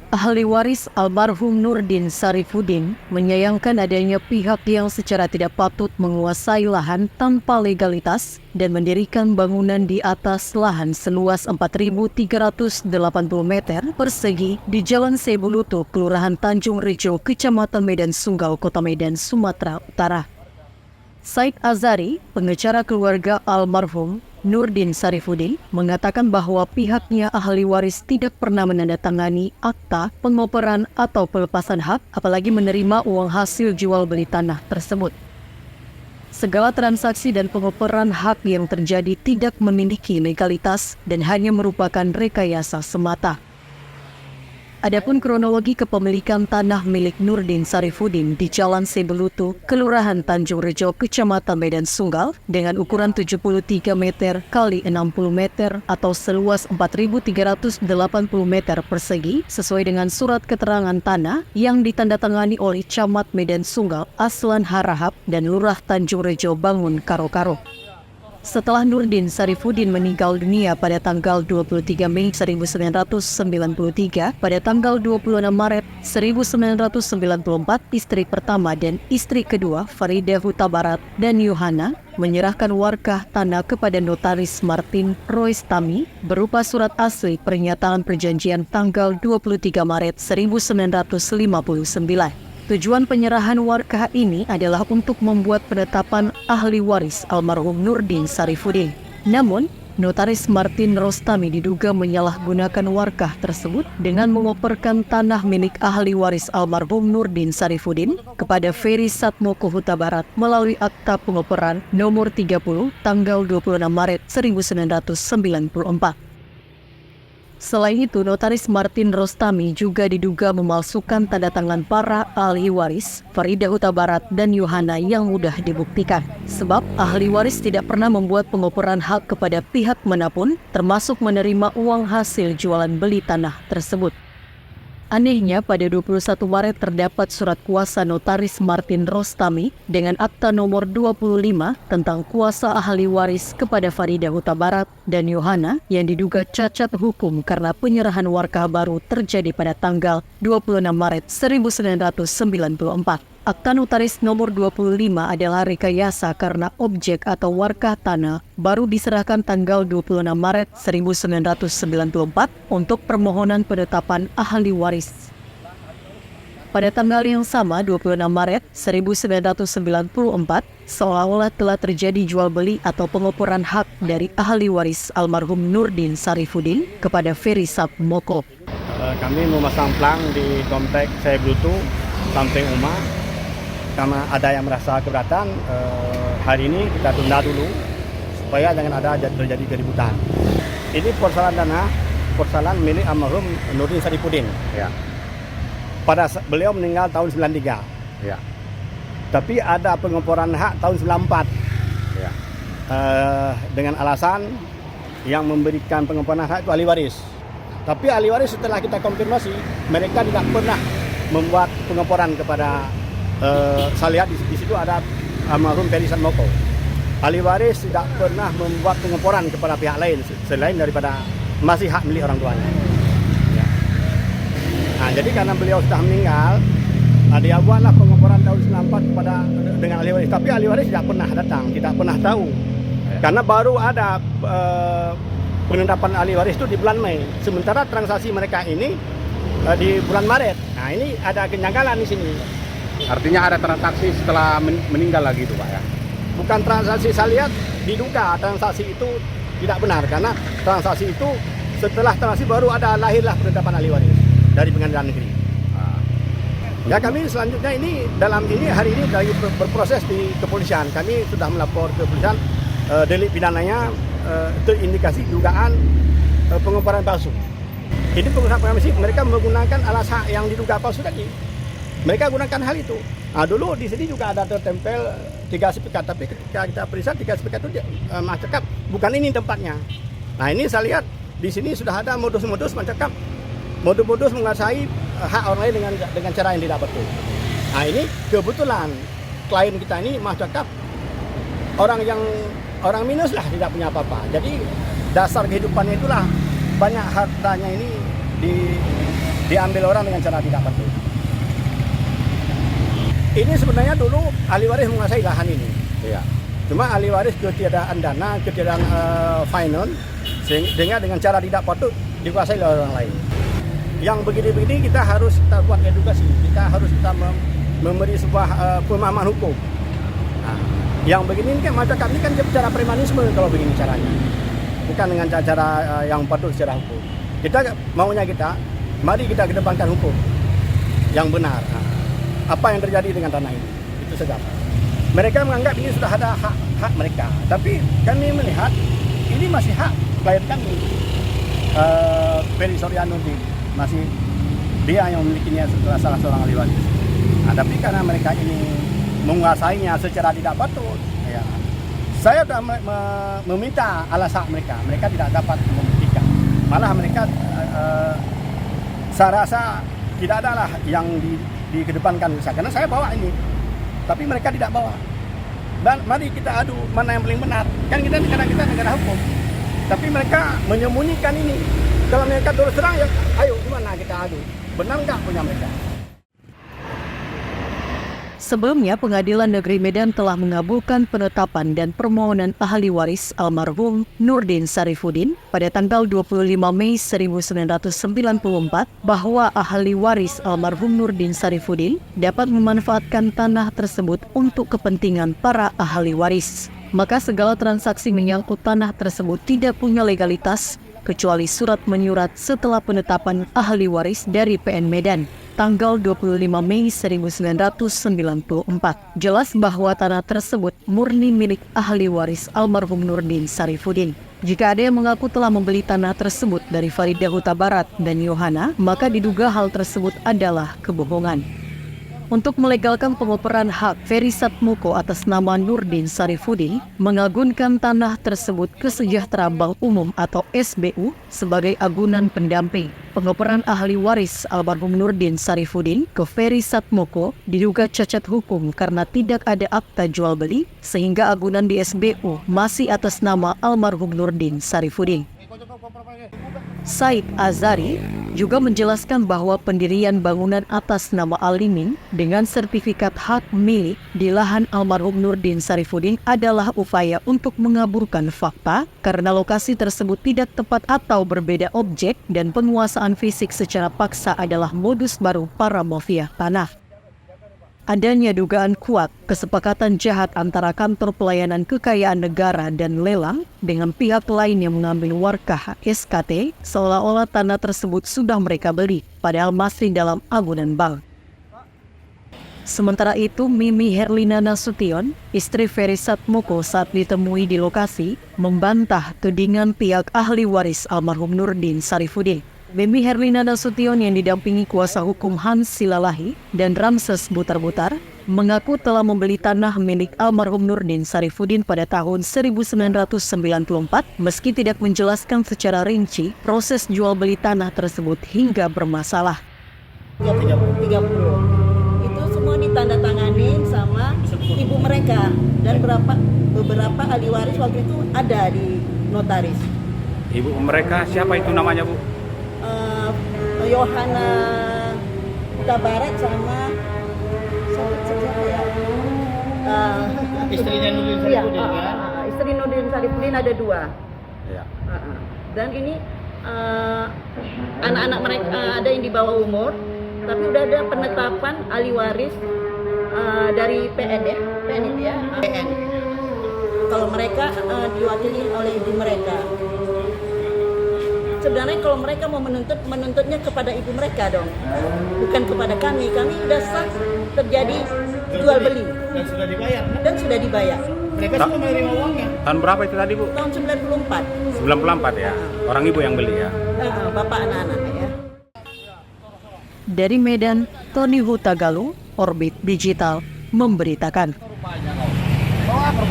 Ahli waris almarhum Nurdin Sarifudin menyayangkan adanya pihak yang secara tidak patut menguasai lahan tanpa legalitas dan mendirikan bangunan di atas lahan seluas 4.380 meter persegi di Jalan Sebuluto, Kelurahan Tanjung Rejo, Kecamatan Medan Sunggal, Kota Medan, Sumatera Utara. Said Azari, pengacara keluarga almarhum Nurdin Sarifudin, mengatakan bahwa pihaknya ahli waris tidak pernah menandatangani akta pengoperan atau pelepasan hak, apalagi menerima uang hasil jual beli tanah tersebut. Segala transaksi dan pengoperan hak yang terjadi tidak memiliki legalitas dan hanya merupakan rekayasa semata. Adapun kronologi kepemilikan tanah milik Nurdin Sarifudin di Jalan Sebuluto, Kelurahan Tanjung Rejo, Kecamatan Medan Sunggal dengan ukuran 73 meter kali 60 meter atau seluas 4.380 meter persegi sesuai dengan surat keterangan tanah yang ditandatangani oleh Camat Medan Sunggal Aslan Harahap dan Lurah Tanjung Rejo Bangun Karo-Karo. Setelah Nurdin Sarifudin meninggal dunia pada tanggal 23 Mei 1993, pada tanggal 26 Maret 1994, istri pertama dan istri kedua, Farida Huta Barat dan Yohana, menyerahkan warkah tanah kepada Notaris Martin Roistami berupa surat asli pernyataan perjanjian tanggal 23 Maret 1959. Tujuan penyerahan warkah ini adalah untuk membuat penetapan ahli waris almarhum Nurdin Sarifudin. Namun, Notaris Martin Rostami diduga menyalahgunakan warkah tersebut dengan mengoperkan tanah milik ahli waris almarhum Nurdin Sarifudin kepada Ferry Satmoko Huta Barat melalui akta pengoperan nomor 30 tanggal 26 Maret 1994. Selain itu, Notaris Martin Rostami juga diduga memalsukan tanda tangan para ahli waris, Farida Huta Barat dan Yohana yang mudah dibuktikan. Sebab ahli waris tidak pernah membuat pengoperan hak kepada pihak manapun, termasuk menerima uang hasil jualan beli tanah tersebut. Anehnya, pada 21 Maret terdapat surat kuasa Notaris Martin Rostami dengan akta nomor 25 tentang kuasa ahli waris kepada Farida Huta Barat dan Yohana yang diduga cacat hukum karena penyerahan warkah baru terjadi pada tanggal 26 Maret 1994. Akta notaris nomor 25 adalah rekayasa karena objek atau warkah tanah baru diserahkan tanggal 26 Maret 1994 untuk permohonan penetapan ahli waris. Pada tanggal yang sama, 26 Maret 1994, seolah-olah telah terjadi jual beli atau pengoperan hak dari ahli waris almarhum Nurdin Sarifudin kepada Ferry Satmoko. Kami memasang plang di komplek Sebuluto, samping rumah. Karena ada yang merasa keberatan, hari ini kita tunda dulu supaya jangan ada terjadi keributan. Ini persoalan milik almarhum Nurdin Sarifudin. Ya. Beliau meninggal tahun 93. Ya. Tapi ada pengoperan hak tahun 94. Ya. Dengan alasan yang memberikan pengoperan hak itu ahli waris. Tapi ahli waris setelah kita konfirmasi, mereka tidak pernah membuat pengoperan kepada saya lihat di situ ada almarhum Ferry Satmoko. Ahli waris tidak pernah membuat pengoperan kepada pihak lain selain daripada masih hak milik orang tuanya. Ya. Nah, jadi karena beliau sudah meninggal, dia buatlah pengoperan tahun 94 dengan ahli waris. Tapi ahli waris tidak pernah datang, tidak pernah tahu. Ya. Karena baru ada penetapan ahli waris itu di bulan Mei. Sementara transaksi mereka ini di bulan Maret. Nah, ini ada kejanggalan di sini. Artinya ada transaksi setelah meninggal lagi itu, Pak, ya? Bukan transaksi, saya lihat diduga transaksi itu tidak benar karena transaksi itu setelah transaksi baru lahirlah penetapan ahli waris dari pengadilan negeri. Ya, kami selanjutnya hari ini lagi berproses di kepolisian. Kami sudah melapor ke kepolisian delik pidananya terindikasi dugaan pengoperan palsu. Ini pengusaha pengamisi mereka menggunakan alas hak yang diduga palsu tadi. Mereka gunakan hal itu. Nah, dulu di sini juga ada tertempel 3 sertifikat, tapi ketika kita periksa 3 sertifikat itu cakap bukan ini tempatnya. Nah, ini saya lihat di sini sudah ada modus-modus modus menguasai hak orang lain dengan cara yang tidak betul. Nah, ini kebetulan klien kita ini cakap orang minus lah, tidak punya apa-apa. Jadi dasar kehidupannya itulah banyak hartanya ini diambil orang dengan cara tidak patut. Ini sebenarnya dulu ahli waris menguasai lahan ini. Iya. Cuma ahli waris ketiadaan dana, ketiadaan finance, sehingga dengan cara tidak patut dikuasai oleh orang lain. Yang begini-begini kita harus buat edukasi, kita harus memberi sebuah pemahaman hukum. Nah, yang begini kan masyarakat ini kan cara premanisme kalau begini caranya, bukan dengan cara yang patut secara hukum. Kita maunya mari kita kedepankan hukum yang benar. Nah, apa yang terjadi dengan tanah ini? Itu saja. Mereka menganggap ini sudah ada hak mereka, tapi kami melihat ini masih hak klien kami. Ferry Soriano masih dia yang memilikinya setelah salah seorang ahli waris. Nah, tapi karena mereka ini menguasainya secara tidak patut, ya, saya sudah meminta alasan mereka tidak dapat membuktikan. Malah mereka saya rasa tidak ada lah yang dikedepankan karena saya bawa ini, tapi mereka tidak bawa. Dan mari kita adu mana yang paling benar. Kan kita negara hukum, tapi mereka menyembunyikan ini. Kalau mereka terus terang, ya ayo gimana kita adu? Benar nggak punya mereka? Sebelumnya, Pengadilan Negeri Medan telah mengabulkan penetapan dan permohonan ahli waris almarhum Nurdin Sarifudin pada tanggal 25 Mei 1994 bahwa ahli waris almarhum Nurdin Sarifudin dapat memanfaatkan tanah tersebut untuk kepentingan para ahli waris. Maka segala transaksi menyangkut tanah tersebut tidak punya legalitas kecuali surat menyurat setelah penetapan ahli waris dari PN Medan tanggal 25 Mei 1994. Jelas bahwa tanah tersebut murni milik ahli waris almarhum Nurdin Sarifudin. Jika ada yang mengaku telah membeli tanah tersebut dari Faridah Huta Barat dan Yohana, maka diduga hal tersebut adalah kebohongan. Untuk melegalkan pengoperan hak Ferry Satmoko atas nama Nurdin Sarifudin, mengagunkan tanah tersebut ke Sejahtera Bank Umum atau SBU sebagai agunan pendamping. Pengoperan ahli waris almarhum Nurdin Sarifudin ke Ferry Satmoko diduga cacat hukum karena tidak ada akta jual beli, sehingga agunan di SBU masih atas nama almarhum Nurdin Sarifudin. Said Azari juga menjelaskan bahwa pendirian bangunan atas nama Alimin dengan sertifikat hak milik di lahan almarhum Nurdin Sarifudin adalah upaya untuk mengaburkan fakta karena lokasi tersebut tidak tepat atau berbeda objek dan penguasaan fisik secara paksa adalah modus baru para mafia tanah. Adanya dugaan kuat kesepakatan jahat antara Kantor Pelayanan Kekayaan Negara dan Lelang dengan pihak lain yang mengambil warkah SKT seolah-olah tanah tersebut sudah mereka beli, padahal masih dalam agunan bank. Sementara itu, Mimi Herlina Nasution, istri Ferry Satmoko saat ditemui di lokasi, membantah tudingan pihak ahli waris almarhum Nurdin Sarifudin. Mimi Herlina Nasution yang didampingi kuasa hukum Hans Silalahi dan Ramses Butar-Butar mengaku telah membeli tanah milik almarhum Nurdin Sarifudin pada tahun 1994 meski tidak menjelaskan secara rinci proses jual beli tanah tersebut hingga bermasalah. 30. Itu semua ditandatanganin sama ibu mereka dan beberapa ahli waris waktu itu ada di notaris. Ibu mereka siapa itu namanya, Bu? Yohana Huta Barat sama siapa ya? Istrinya Nurdin Sarifudin kan? Istri Nurdin Sarifudin ada 2. Iya. Dan ini anak-anak mereka ada yang di bawah umur, tapi udah ada penetapan ahli waris dari PN ya, PN itu ya, PN. Kalau mereka diwakili oleh ibu mereka. Sebenarnya kalau mereka mau menuntutnya kepada ibu mereka dong, bukan kepada kami. Kami sudah sah terjadi jual beli Dan sudah dibayar kan? dan sudah dibayar. Mereka sudah menerima uangnya. Tahun berapa itu tadi, Bu? Tahun 94. 94 ya. Orang ibu yang beli ya. Bapak anak-anaknya ya. Dari Medan, Tony Hutagalu, Orbit Digital, memberitakan. Oh, apa